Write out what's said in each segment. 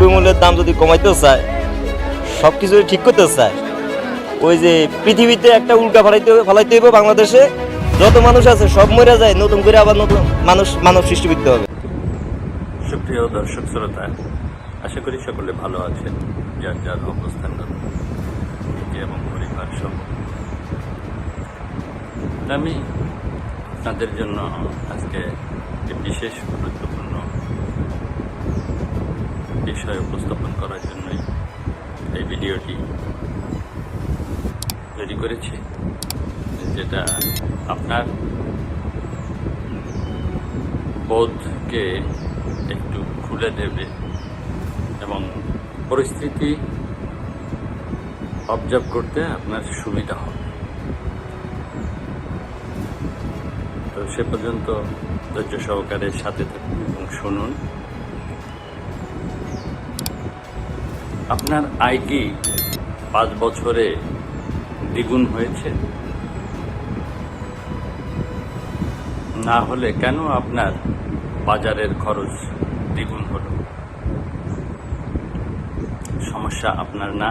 দ্রব্যমূল্যের দাম যদি কমাইতেও চায়, সব কিছু ঠিক করতে চায়, ওই যে পৃথিবীতে একটা উল্কা ফালাইতে হইব, বাংলাদেশে যত মানুষ আছে সব মরে যায়, নতুন করে আবার নতুন মানব সৃষ্টি করতে হবে। সুপ্রিয় দর্শক শ্রোতা, আশা করি সকলে ভালো আছেন, যার যার অবস্থান নিজে এবং পরিবার সহ। আমি আপনাদের জন্য আজকে একটি বিশেষ গুরুত্বপূর্ণ বিষয় উপস্থাপন করার জন্যই এই ভিডিওটি তৈরি করেছি, যেটা আপনার বোধকে একটু খুলে দেবে এবং পরিস্থিতি অবজার্ভ করতে আপনার সুবিধা হবে। তো সে পর্যন্ত ধৈর্য সহকারে সাথে থাকুন এবং শুনুন। আপনার আয় কি 5 বছরে দ্বিগুণ হয়েছে? না হলে কেন আপনার বাজারের খরচ দ্বিগুণ হলো? সমস্যা আপনার না,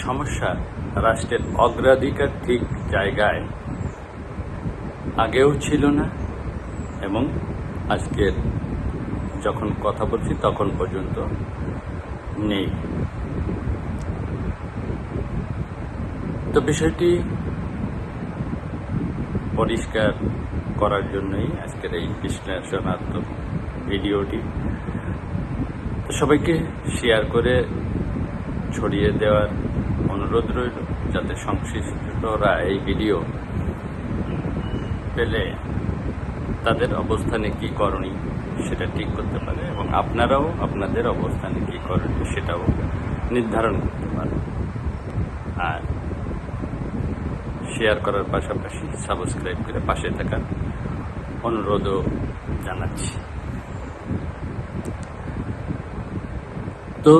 সমস্যা রাষ্ট্রের অগ্রাধিকার ঠিক জায়গায় আগেও ছিল না এবং আজকের যখন কথা বলছি তখন পর্যন্ত নেই। তো বিষয়টি পরিষ্কার করার জন্যই আজকের এই বিশ্লেষণাত্মক ভিডিওটি। তো সবাইকে শেয়ার করে ছড়িয়ে দেওয়ার অনুরোধ রইল, যাতে সংশ্লিষ্টরা এই ভিডিও পেলে তাদের অবস্থানে কি করণীয় সেটা ঠিক করতে পারে এবং আপনারাও আপনাদের অবস্থানে কি করণীয় সেটাও নির্ধারণ করতে পারে। আর শেয়ার করার পাশাপাশি সাবস্ক্রাইব করে পাশে থাকার অনুরোধও জানাচ্ছি। তো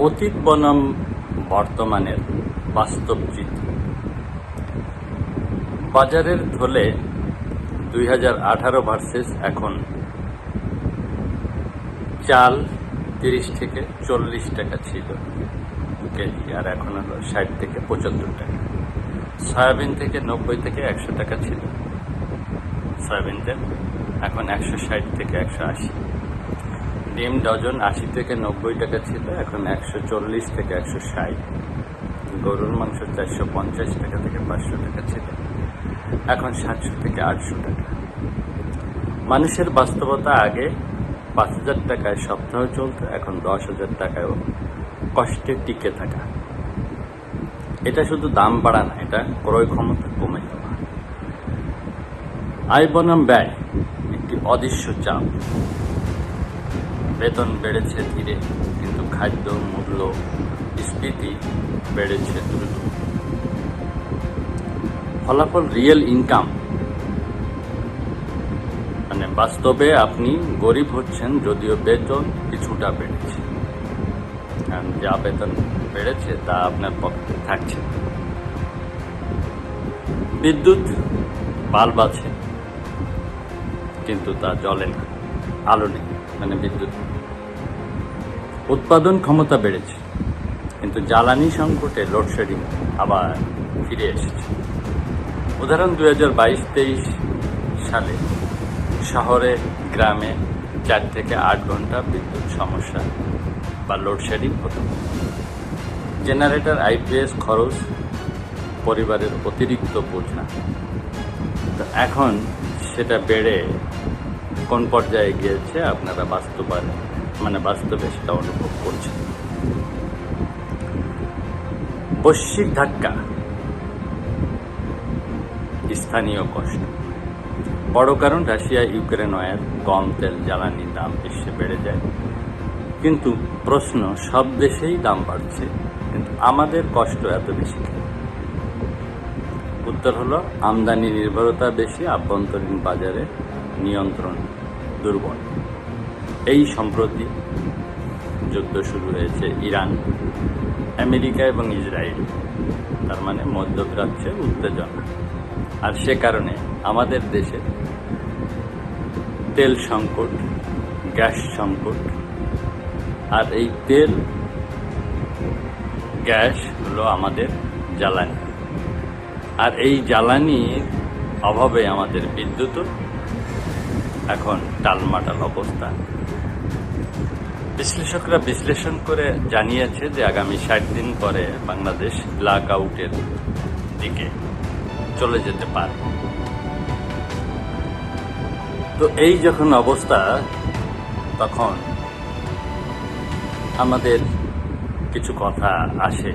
অতীত বনাম বর্তমানের বাস্তব চিত্র। বাজারের ধলে 2018 ভার্সেস এখন চাল 30 থেকে 40 টাকা ছিল কেজি, আর এখন হলো 60 থেকে 75 টাকা। সয়াবিন থেকে 90 থেকে 100 টাকা ছিল সয়াবিন তেল, এখন 160 থেকে 180। ডিম ডজন 80 থেকে 90 টাকা ছিল, এখন 140 থেকে 160। গরুর মাংস 450 টাকা থেকে 500 টাকা ছিল, এখন 700 থেকে 800 টাকা। মানুষের বাস্তবতা আগে 5,000 টাকায় সপ্তাহ চলত, এখন 10,000 টাকায়ও কষ্টে টিকে থাকা। এটা শুধু দাম বাড়া না, এটা ক্রয় ক্ষমতা কমে যাওয়া। আয় বনাম ব্যয় একটি অদৃশ্য চাপ। বেতন বেড়েছে ধীরে, কিন্তু খাদ্য মূল্য স্ফীতি বেড়েছে দ্রুত। ফলাফল রিয়েল ইনকাম, মানে বাস্তবে আপনি গরিব হচ্ছেন, যদিও বেতন কিছুটা বেড়েছে। কারণ যা বেতন বেড়েছে তা আপনার পকেটে থাকছে। বিদ্যুৎ বাল্ব আছে কিন্তু তা জ্বলে না, আলো নেই, মানে বিদ্যুৎ। উৎপাদন ক্ষমতা বেড়েছে কিন্তু জ্বালানি সংকটে লোডশেডিং আবার ফিরে এসেছে। উদাহরণ 2022-23 সালে শহরে গ্রামে 4 থেকে 8 ঘন্টা বিদ্যুৎ সমস্যা বা লোডশেডিং হতো। জেনারেটর, আইপিএস খরচ পরিবারের অতিরিক্ত বোঝা। তো এখন সেটা বেড়ে কোন পর্যায়ে গিয়েছে আপনারা বাস্তবে সেটা অনুভব করছেন। বৈশ্বিক ধাক্কা, স্থানীয় কষ্ট। বড় কারণ রাশিয়া ইউক্রেন ওয়ার, কম তেল জ্বালানির দাম বিশ্বে বেড়ে যায়। কিন্তু প্রশ্ন, সব দেশেই দাম বাড়ছে, কিন্তু আমাদের কষ্ট এত বেশি কেন? উত্তর হলো, আমদানি নির্ভরতা বেশি, আভ্যন্তরীণ বাজারে নিয়ন্ত্রণ দুর্বল। এই সম্প্রতি যুদ্ধ শুরু হয়েছে ইরান, আমেরিকা এবং ইসরায়েল, তার মানে মধ্যপ্রাচ্যে উত্তেজনা। আর সে কারণে আমাদের দেশে তেল সংকট গ্যাস সংকট, আর এই তেল গ্যাস হলো আমাদের জ্বালানি, আর এই জ্বালানির অভাবে আমাদের বিদ্যুৎ এখন টালমাটাল অবস্থা। বিশ্লেষকরা বিশ্লেষণ করে জানিয়েছে যে আগামী 60 দিন পরে বাংলাদেশ ব্ল্যাক আউটের দিকে চলে যেতে পারে। তো এই যখন অবস্থা, তখন আমাদের কিছু কথা আসে